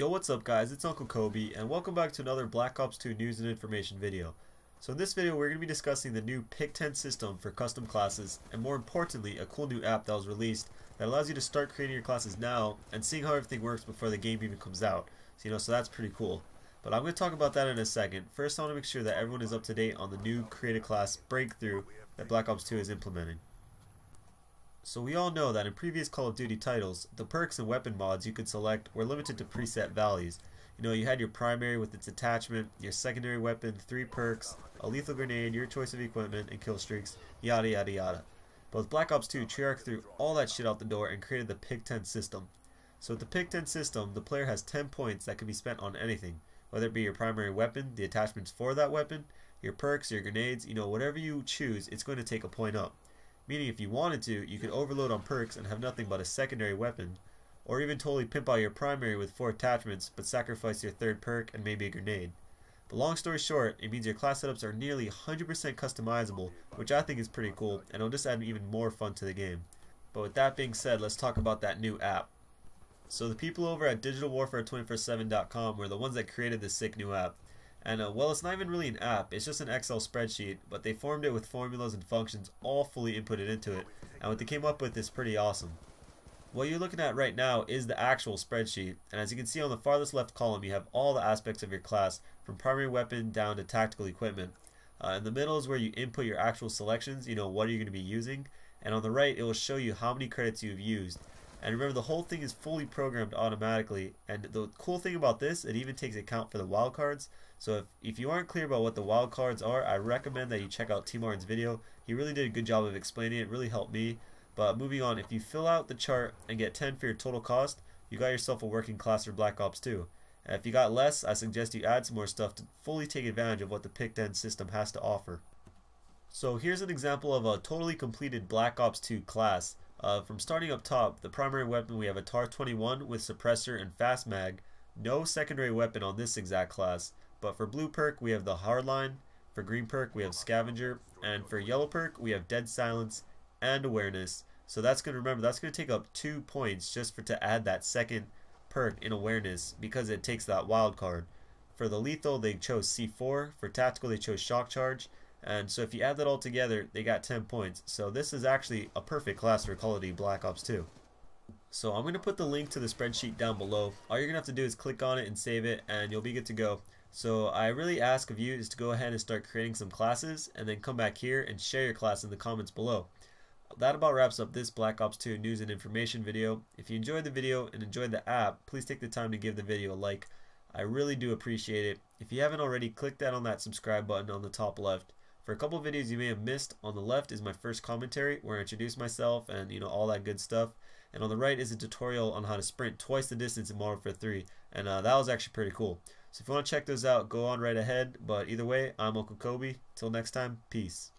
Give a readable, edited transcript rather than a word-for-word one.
Yo, what's up guys, it's Uncle Kobe and welcome back to another Black Ops 2 news and information video. So in this video we're going to be discussing the new TnT system for custom classes and more importantly a cool new app that was released that allows you to start creating your classes now and seeing how everything works before the game even comes out. So that's pretty cool. But I'm going to talk about that in a second. First I want to make sure that everyone is up to date on the new create a class breakthrough that Black Ops 2 is implementing. So we all know that in previous Call of Duty titles, the perks and weapon mods you could select were limited to preset values. You had your primary with its attachment, your secondary weapon, 3 perks, a lethal grenade, your choice of equipment, and kill streaks, yada yada yada. But with Black Ops 2, Treyarch threw all that shit out the door and created the TnT system. So with the TnT system, the player has 10 points that can be spent on anything, whether it be your primary weapon, the attachments for that weapon, your perks, your grenades, whatever you choose, it's going to take a point up. Meaning if you wanted to, you could overload on perks and have nothing but a secondary weapon, or even totally pimp out your primary with 4 attachments but sacrifice your 3rd perk and maybe a grenade. But long story short, it means your class setups are nearly 100% customizable, which I think is pretty cool and it'll just add even more fun to the game. But with that being said, let's talk about that new app. So the people over at digitalwarfare247.com were the ones that created this sick new app. And well, it's not even really an app, it's just an Excel spreadsheet, but they formed it with formulas and functions all fully inputted into it, and what they came up with is pretty awesome. What you're looking at right now is the actual spreadsheet, and as you can see on the farthest left column you have all the aspects of your class, from primary weapon down to tactical equipment. In the middle is where you input your actual selections, what are you going to be using, and on the right it will show you how many credits you've used. And remember, the whole thing is fully programmed automatically, and the cool thing about this, it even takes account for the wildcards. So if you aren't clear about what the wildcards are, I recommend that you check out T Martin's video. He really did a good job of explaining it, really helped me. But moving on, if you fill out the chart and get 10 for your total cost, you got yourself a working class for Black Ops 2. And if you got less, I suggest you add some more stuff to fully take advantage of what the TnT system has to offer. So here's an example of a totally completed Black Ops 2 class. From starting up top, the primary weapon we have a TAR-21 with suppressor and fast mag. No secondary weapon on this exact class, but for blue perk we have the hardline, for green perk we have scavenger, and for yellow perk we have dead silence and awareness. So that's going to take up 2 points just to add that second perk in awareness because it takes that wild card. For the lethal they chose C4, for tactical they chose shock charge. And so if you add that all together, they got 10 points. So this is actually a perfect class for Call of Duty Black Ops 2. So I'm going to put the link to the spreadsheet down below. All you're going to have to do is click on it and save it and you'll be good to go. So I really ask of you is to go ahead and start creating some classes and then come back here and share your class in the comments below. That about wraps up this Black Ops 2 news and information video. If you enjoyed the video and enjoyed the app, please take the time to give the video a like. I really do appreciate it. If you haven't already, click on that subscribe button on the top left. For a couple of videos you may have missed, on the left is my first commentary where I introduce myself and all that good stuff. And on the right is a tutorial on how to sprint twice the distance in Modern Warfare 3. And that was actually pretty cool. So if you want to check those out, go on right ahead. But either way, I'm Uncle Kobe. Till next time, peace.